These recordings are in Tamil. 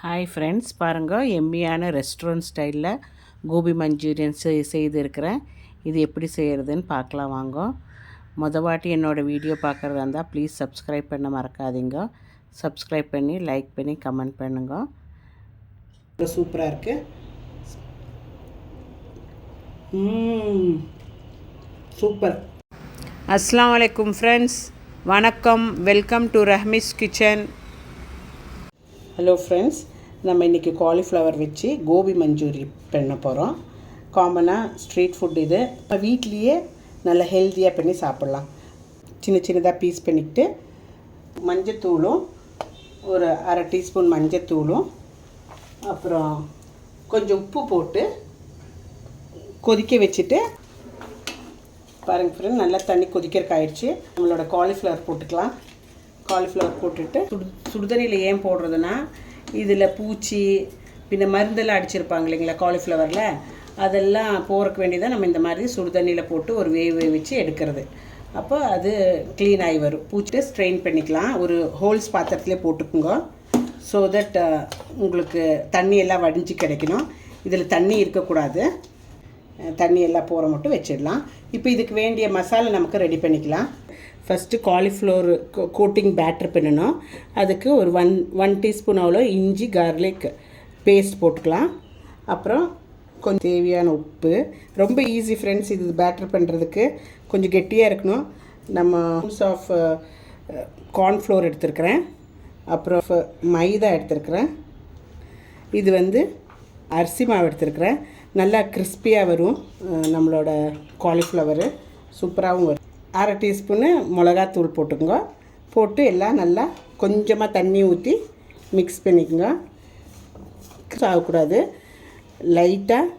ஹாய் ஃப்ரெண்ட்ஸ், பாருங்கள் எம்மியான ரெஸ்டாரண்ட் ஸ்டைலில் கோபி மஞ்சூரியன் செய்திருக்கிறேன். இது எப்படி செய்கிறதுன்னு பார்க்கலாம் வாங்க. வாட்டி என்னோடய வீடியோ பார்க்குறதா இருந்தால் ப்ளீஸ் சப்ஸ்கிரைப் பண்ண மறக்காதீங்க. சப்ஸ்கிரைப் பண்ணி லைக் பண்ணி கமெண்ட் பண்ணுங்க. சூப்பராக இருக்குது. சூப்பர். அஸ்ஸலாமு அலைக்கும் ஃப்ரெண்ட்ஸ், வணக்கம். Welcome to Rahmi's kitchen. Hello friends, நம்ம இன்றைக்கி காலிஃப்ளவர் வச்சு கோபி மஞ்சூரி பண்ண போகிறோம். காமனாக ஸ்ட்ரீட் ஃபுட் இது. இப்போ வீட்லேயே நல்லா ஹெல்த்தியாக பண்ணி சாப்பிட்லாம். சின்ன சின்னதாக பீஸ் பண்ணிக்கிட்டு மஞ்சத்தூளும் ஒரு அரை டீஸ்பூன் மஞ்சத்தூளும் அப்புறம் கொஞ்சம் உப்பு போட்டு கொதிக்க வச்சுட்டு பாருங்கள் ஃப்ரெண்ட், நல்லா தண்ணி கொதிக்கிறதுக்கு ஆயிடுச்சு. நம்மளோட காலிஃப்ளவர் போட்டுக்கலாம். காலிஃப்ளவர் போட்டுட்டு சுடுதண்ணியில் ஏன் போடுறதுன்னா, இதில் பூச்சி பின்ன மருந்தெல்லாம் அடிச்சிருப்பாங்க இல்லைங்களா காலிஃப்ளவரில், அதெல்லாம் போகிறக்கு வேண்டியதான் நம்ம இந்த மாதிரி சுடுதண்ணியில் போட்டு ஒரு வேவிச்சு எடுக்கிறது. அப்போ அது க்ளீன் ஆகி வரும். பூச்சிட்டு ஸ்ட்ரெயின் பண்ணிக்கலாம். ஒரு ஹோல்ஸ் பாத்திரத்துலேயே போட்டுக்குங்க. ஸோ தட் உங்களுக்கு தண்ணி எல்லாம் வடிஞ்சு கிடைக்கணும். இதில் தண்ணி இருக்கக்கூடாது. தண்ணி எல்லாம் போகிற மட்டும் வச்சிடலாம். இப்போ இதுக்கு வேண்டிய மசாலா நமக்கு ரெடி பண்ணிக்கலாம். ஃபஸ்ட்டு காலிஃப்ளவர் கோட்டிங் பேட்டர் பண்ணணும். அதுக்கு ஒரு ஒன் டீஸ்பூன் அவ்வளோ இஞ்சி கார்லிக் பேஸ்ட் போட்டுக்கலாம். அப்புறம் கொஞ்சம் தேவையான உப்பு. ரொம்ப ஈஸி ஃப்ரெண்ட்ஸ், இது பேட்டர் பண்ணுறதுக்கு. கொஞ்சம் கெட்டியாக இருக்கணும். நம்ம ஆஃப் கார்ன்ஃப்ளோர் எடுத்துருக்கிறேன். அப்புறம் மைதா எடுத்துருக்கிறேன். இது அரிசி மாவு எடுத்துருக்கிறேன். நல்லா கிறிஸ்பியாக வரும் நம்மளோட காலிஃப்ளவரு. சூப்பராகவும் வரும். அரை டீஸ்பூனு மிளகாத்தூள் போட்டுக்கோங்க. போட்டு எல்லாம் நல்லா கொஞ்சமாக தண்ணி ஊற்றி மிக்ஸ் பண்ணிக்கோங்க. ஆகக்கூடாது, லைட்டாக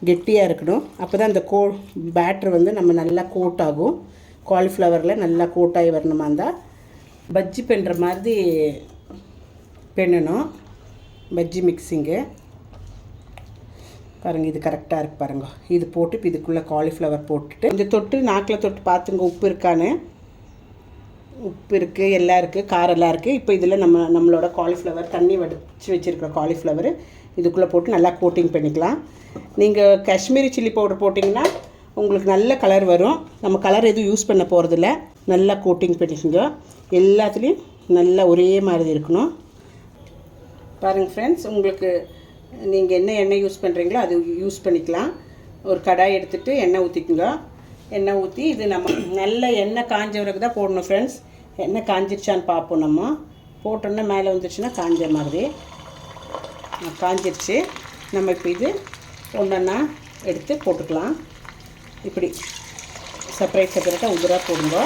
கெட்டியாக இருக்கணும். அப்போ தான் அந்த பேட்டர் நம்ம நல்லா கோட் ஆகும். காலிஃப்ளவரில் நல்லா கோட்டாகி வரணுமா இருந்தால் பஜ்ஜி பண்ணுற மாதிரி பண்ணணும். பஜ்ஜி மிக்ஸிங்கு பாருங்கள், இது கரெக்டாக இருக்குது பாருங்கள். இது போட்டு இப்போ இதுக்குள்ளே காலிஃப்ளவர் போட்டுட்டு கொஞ்சம் தொட்டு நாக்கில் தொட்டு பார்த்துங்க உப்பு இருக்கான்னு. உப்பு இருக்குது, எல்லாம் இருக்குது, காரெல்லாம் இருக்குது. இப்போ இதில் நம்மளோட காலிஃப்ளவர் தண்ணி வடித்து வச்சுருக்கிற காலிஃப்ளவர் இதுக்குள்ளே போட்டு நல்லா கோட்டிங் பண்ணிக்கலாம். நீங்கள் காஷ்மீரி சில்லி பவுடர் போட்டிங்கன்னா உங்களுக்கு நல்ல கலர் வரும். நம்ம கலர் எதுவும் யூஸ் பண்ண போகிறதில்ல. நல்லா கோட்டிங் பண்ணிக்கோங்க. எல்லாத்துலேயும் நல்லா ஒரே மாதிரி இருக்கணும். பாருங்கள் ஃப்ரெண்ட்ஸ், உங்களுக்கு நீங்கள் என்ன எண்ணெய் யூஸ் பண்ணுறீங்களோ அது யூஸ் பண்ணிக்கலாம். ஒரு கடாய் எடுத்துகிட்டு எண்ணெய் ஊற்றிக்குங்க. எண்ணெய் ஊற்றி இது நம்ம நல்ல எண்ணெய் காஞ்ச வரைக்கும் தான் போடணும் ஃப்ரெண்ட்ஸ். எண்ணெய் காஞ்சிருச்சான்னு பார்ப்போம். நம்ம போட்டோன்னே மேலே வந்துருச்சுன்னா காஞ்ச மாதிரி. காஞ்சிருச்சு. நம்ம இப்போ இது ஒன்றா எடுத்து போட்டுக்கலாம். இப்படி செப்பரேட்டாக உதிராக போடுங்க.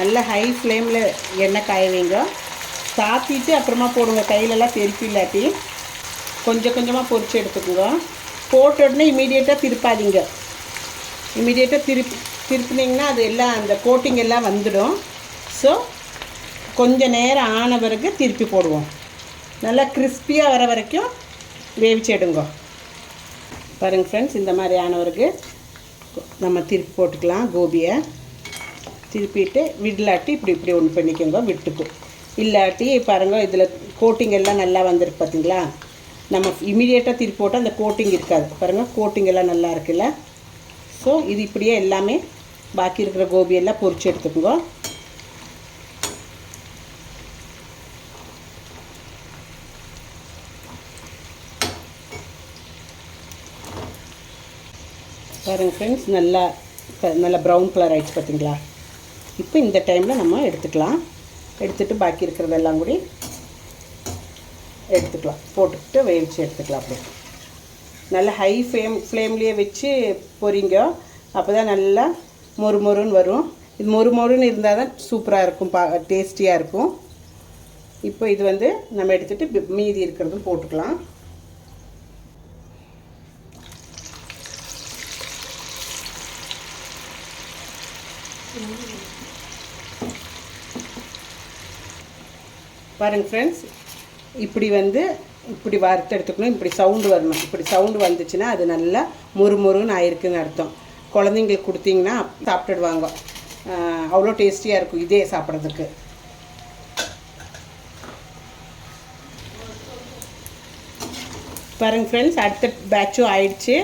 நல்ல ஹை ஃப்ளேமில் எண்ணெய் காய வைங்க. சாத்திட்டு அப்புறமா போடுங்க. கையிலலாம் தெருப்பி இல்லாட்டி கொஞ்சம் கொஞ்சமாக பொரிச்சு எடுத்துக்கோங்க. போட்ட உடனே இமீடியட்டாக திருப்பாதீங்க. இமீடியட்டாக திருப்பினீங்கன்னா அது எல்லாம் அந்த கோட்டிங் எல்லாம் வந்துடும். ஸோ கொஞ்சம் நேரம் ஆன பிறகு திருப்பி போடுவோம். நல்லா கிறிஸ்பியாக வர வரைக்கும் வேவிச்சு எடுங்க. பாருங்கள் ஃப்ரெண்ட்ஸ், இந்த மாதிரி ஆனவருக்கு நம்ம திருப்பி போட்டுக்கலாம். கோபியை திருப்பிட்டு விடலாட்டி இப்படி ஒன்று பண்ணிக்கோங்க. விட்டுக்கும் இல்லாட்டி பாருங்கள், இதில் கோட்டிங் எல்லாம் நல்லா வந்துருக்கு பார்த்தீங்களா. நம்ம இமீடியட்டாக திருப்பி போட்டால் அந்த கோட்டிங் இருக்காது. பாருங்கள், கோட்டிங் எல்லாம் நல்லா இருக்குல்ல. ஸோ இது இப்படியே எல்லாமே பாக்கி இருக்கிற கோபியெல்லாம் பொரிச்சு எடுத்துக்கோங்க. பாருங்கள் ஃப்ரெண்ட்ஸ், நல்லா ப்ரௌன் கலர் ஆகிடுச்சு பார்த்தீங்களா. இப்போ இந்த டைமில் நம்ம எடுத்துக்கலாம். எடுத்துகிட்டு பாக்கி இருக்கிறதெல்லாம் கூட எடுத்துக்கலாம். போட்டுக்கிட்டு வேவிச்சு எடுத்துக்கலாம். அப்படியே நல்லா ஹை ஃப்ளேம்லேயே வச்சு பொரிங்க. அப்போ தான் நல்லா மொறுமொறுன்னு வரும். இது மொறுமொறுன்னு இருந்தால் தான் சூப்பராக இருக்கும், டேஸ்டியாக இருக்கும். இப்போ இது நம்ம எடுத்துகிட்டு மீதி இருக்கிறதும் போட்டுக்கலாம். பாருங்கள் ஃப்ரெண்ட்ஸ், இப்படி இப்படி வறுத்து எடுத்துக்கணும். இப்படி சவுண்டு வரணும். இப்படி சவுண்டு வந்துச்சுன்னா அது நல்லா மொறுமொறுன்னு ஆயிருக்குன்னு அர்த்தம். குழந்தைங்களுக்கு கொடுத்தீங்கன்னா சாப்பிட்டுடுவாங்க. அவ்வளோ டேஸ்டியாக இருக்கும் இதே சாப்பிட்றதுக்கு. பாருங்கள் ஃப்ரெண்ட்ஸ், அடுத்த பேட்சும் ஆயிடுச்சு.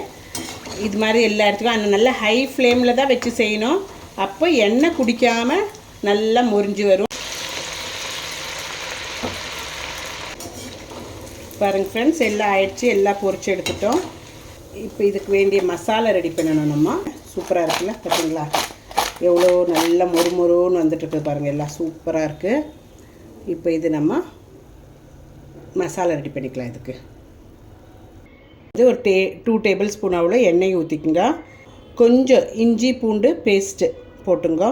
இது மாதிரி எல்லா இடத்துக்கும் அந்த நல்ல ஹை ஃப்ளேமில் தான் வச்சு செய்யணும். அப்போ எண்ணெய் குடிக்காமல் நல்லா முறிஞ்சு வரும். பாருங்கள் ஃப்ரெண்ட்ஸ், எல்லாம் ஆயிடுச்சு, எல்லாம் பொரிச்சு எடுத்துட்டோம். இப்போ இதுக்கு வேண்டிய மசாலா ரெடி பண்ணணும். நம்ம சூப்பராக இருக்குல்ல, பார்த்தீங்களா எவ்வளோ நல்லா மொறுமொறுன்னு வந்துட்டுருக்குது பாருங்கள், எல்லாம் சூப்பராக இருக்குது. இப்போ இது நம்ம மசாலா ரெடி பண்ணிக்கலாம். இதுக்கு இது ஒரு 2 டேபிள் ஸ்பூன் அவ்வளோ எண்ணெய் ஊற்றிக்குங்க. கொஞ்சம் இஞ்சி பூண்டு பேஸ்ட்டு போட்டுங்க.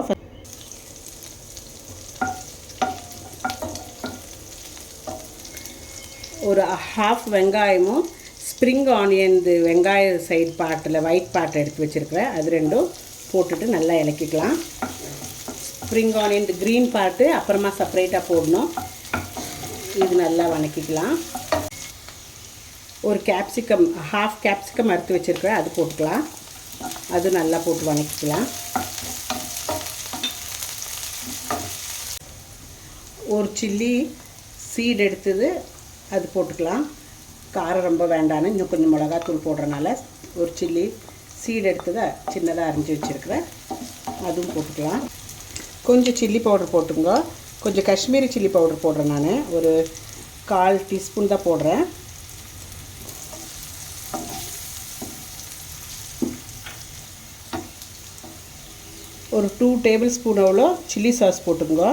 ஒரு ½ வெங்காயமும் ஸ்ப்ரிங் ஆனியன் வெங்காய சைடு பார்ட்டில் ஒயிட் பார்ட் எடுத்து வச்சுருக்கிறேன், அது ரெண்டும் போட்டுட்டு நல்லா இலக்கிக்கலாம். ஸ்ப்ரிங் ஆனியன் க்ரீன் பார்ட்டு அப்புறமா செப்பரேட்டாக போடணும். இது நல்லா வணக்கிக்கலாம். ஒரு கேப்சிகம் ½ கேப்சிகம் அறுத்து வச்சுருக்கிறேன், அது போட்டுக்கலாம். அது நல்லா போட்டு வணக்கிக்கலாம். ஒரு சில்லி சீடு எடுத்தது அது போட்டுக்கலாம். காரம் ரொம்ப வேண்டான்னு இன்னும் கொஞ்சம் மிளகாத்தூள் போடுறனால ஒரு சில்லி சீடு எடுத்ததை சின்னதாக அரிஞ்சு வச்சுருக்கிறேன், அதுவும் போட்டுக்கலாம். கொஞ்சம் சில்லி பவுடர் போட்டுங்க. கொஞ்சம் காஷ்மீரி சில்லி பவுடர் போடுறேன். நான் ஒரு 1/4 டீஸ்பூன் தான் போடுறேன். ஒரு 2 டேபிள் ஸ்பூன் அவ்வளோ சில்லி சாஸ் போட்டுங்க.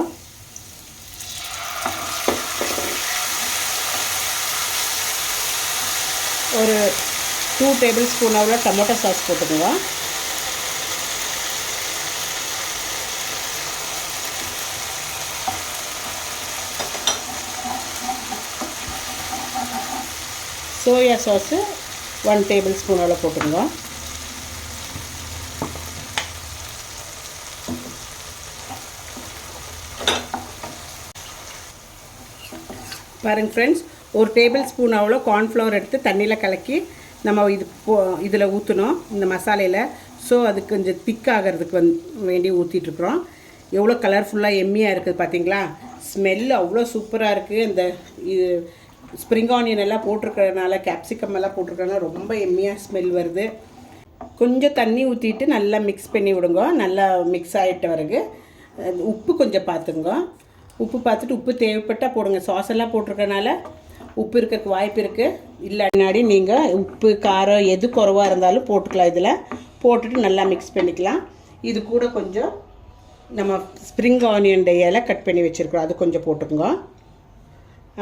ஒரு 2 டேபிள் ஸ்பூன் அவ்வளோ டொமேட்டோ சாஸ் போட்டுங்க. சோயா சாஸு 1 டேபிள் ஸ்பூன் அவ்வளோ போட்டுங்க. பாருங்கள் ஃப்ரெண்ட்ஸ், ஒரு டேபிள் ஸ்பூன் அவ்வளோ கார்ன்ஃப்ளவர் எடுத்து தண்ணியில் கலக்கி நம்ம இதில் ஊற்றணும், இந்த மசாலையில். ஸோ அது கொஞ்சம் திக் ஆகிறதுக்கு வேண்டி ஊற்றிட்டுருக்குறோம். எவ்வளோ கலர்ஃபுல்லாக எம்மியாக இருக்குது பார்த்தீங்களா. ஸ்மெல் அவ்வளோ சூப்பராக இருக்குது. இந்த ஸ்ப்ரிங் ஆனியன் எல்லாம் போட்டிருக்கிறதுனால, கேப்சிகம் எல்லாம் போட்டிருக்கிறதுனால ரொம்ப எம்மியாக ஸ்மெல் வருது. கொஞ்சம் தண்ணி ஊற்றிட்டு நல்லா மிக்ஸ் பண்ணி விடுங்க. நல்லா மிக்ஸ் ஆகிட்ட பிறகு உப்பு கொஞ்சம் பார்த்துங்க. உப்பு பார்த்துட்டு உப்பு தேவைப்பட்டால் போடுங்க. சாஸ் எல்லாம் போட்டிருக்கனால உப்பு இருக்கிறதுக்கு வாய்ப்பு இருக்குது. இல்லை முன்னாடி நீங்கள் உப்பு காரம் எது குறைவாக இருந்தாலும் போட்டுக்கலாம். இதில் போட்டுட்டு நல்லா மிக்ஸ் பண்ணிக்கலாம். இது கூட கொஞ்சம் நம்ம ஸ்ப்ரிங் ஆனியன் இலை கட் பண்ணி வச்சுருக்கோம், அது கொஞ்சம் போட்டுக்குங்க.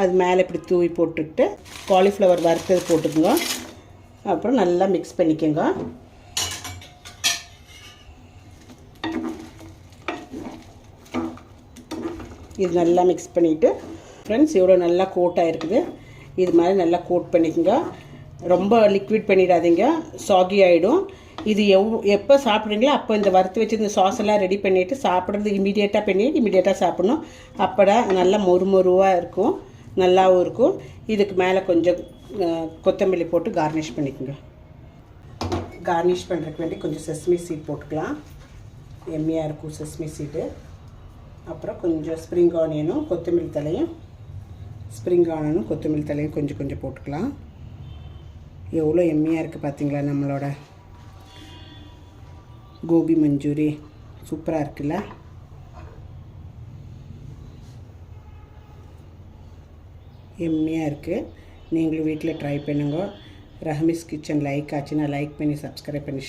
அது மேலே இப்படி தூவி போட்டுக்கிட்டு காலிஃப்ளவர் வறுத்தது போட்டுக்குங்க. அப்புறம் நல்லா மிக்ஸ் பண்ணிக்கோங்க. இது நல்லா மிக்ஸ் பண்ணிவிட்டு ஃப்ரெண்ட்ஸ், இவ்வளோ நல்லா கோட்டாக இருக்குது. இது மாதிரி நல்லா கோட் பண்ணிக்கோங்க. ரொம்ப லிக்விட் பண்ணிடாதீங்க, சாகி ஆகிடும். இது எப்போ சாப்பிட்றீங்களோ அப்போ இந்த வறுத்து வச்சு இந்த சாஸ் எல்லாம் ரெடி பண்ணிவிட்டு சாப்பிட்றது இமீடியட்டாக சாப்பிட்ணும். அப்போடா நல்லா மொறுமொருவாக இருக்கும், நல்லாவும் இருக்கும். இதுக்கு மேலே கொஞ்சம் கொத்தமல்லி போட்டு கார்னிஷ் பண்ணிக்கோங்க. கார்னிஷ் பண்ணுறதுக்கு வேண்டி கொஞ்சம் செஸ்மி சீட் போட்டுக்கலாம், எம்மியாக இருக்கும் செஸ்மி சீட்டு. அப்புறம் கொஞ்சம் ஸ்ப்ரிங் ஆனியனும் கொத்தமல்லி தலையும் கொஞ்சம் கொஞ்சம் போட்டுக்கலாம். எவ்வளோ எம்மியாக இருக்குது பார்த்தீங்களா. நம்மளோட கோபி மஞ்சூரி சூப்பராக இருக்குல்ல. எம்மியாக இருக்குது. நீங்களும் வீட்டில் ட்ரை பண்ணுங்க. ரஹ்மீஸ் கிச்சன் லைக் ஆச்சுன்னா லைக் பண்ணி சப்ஸ்கிரைப் பண்ணி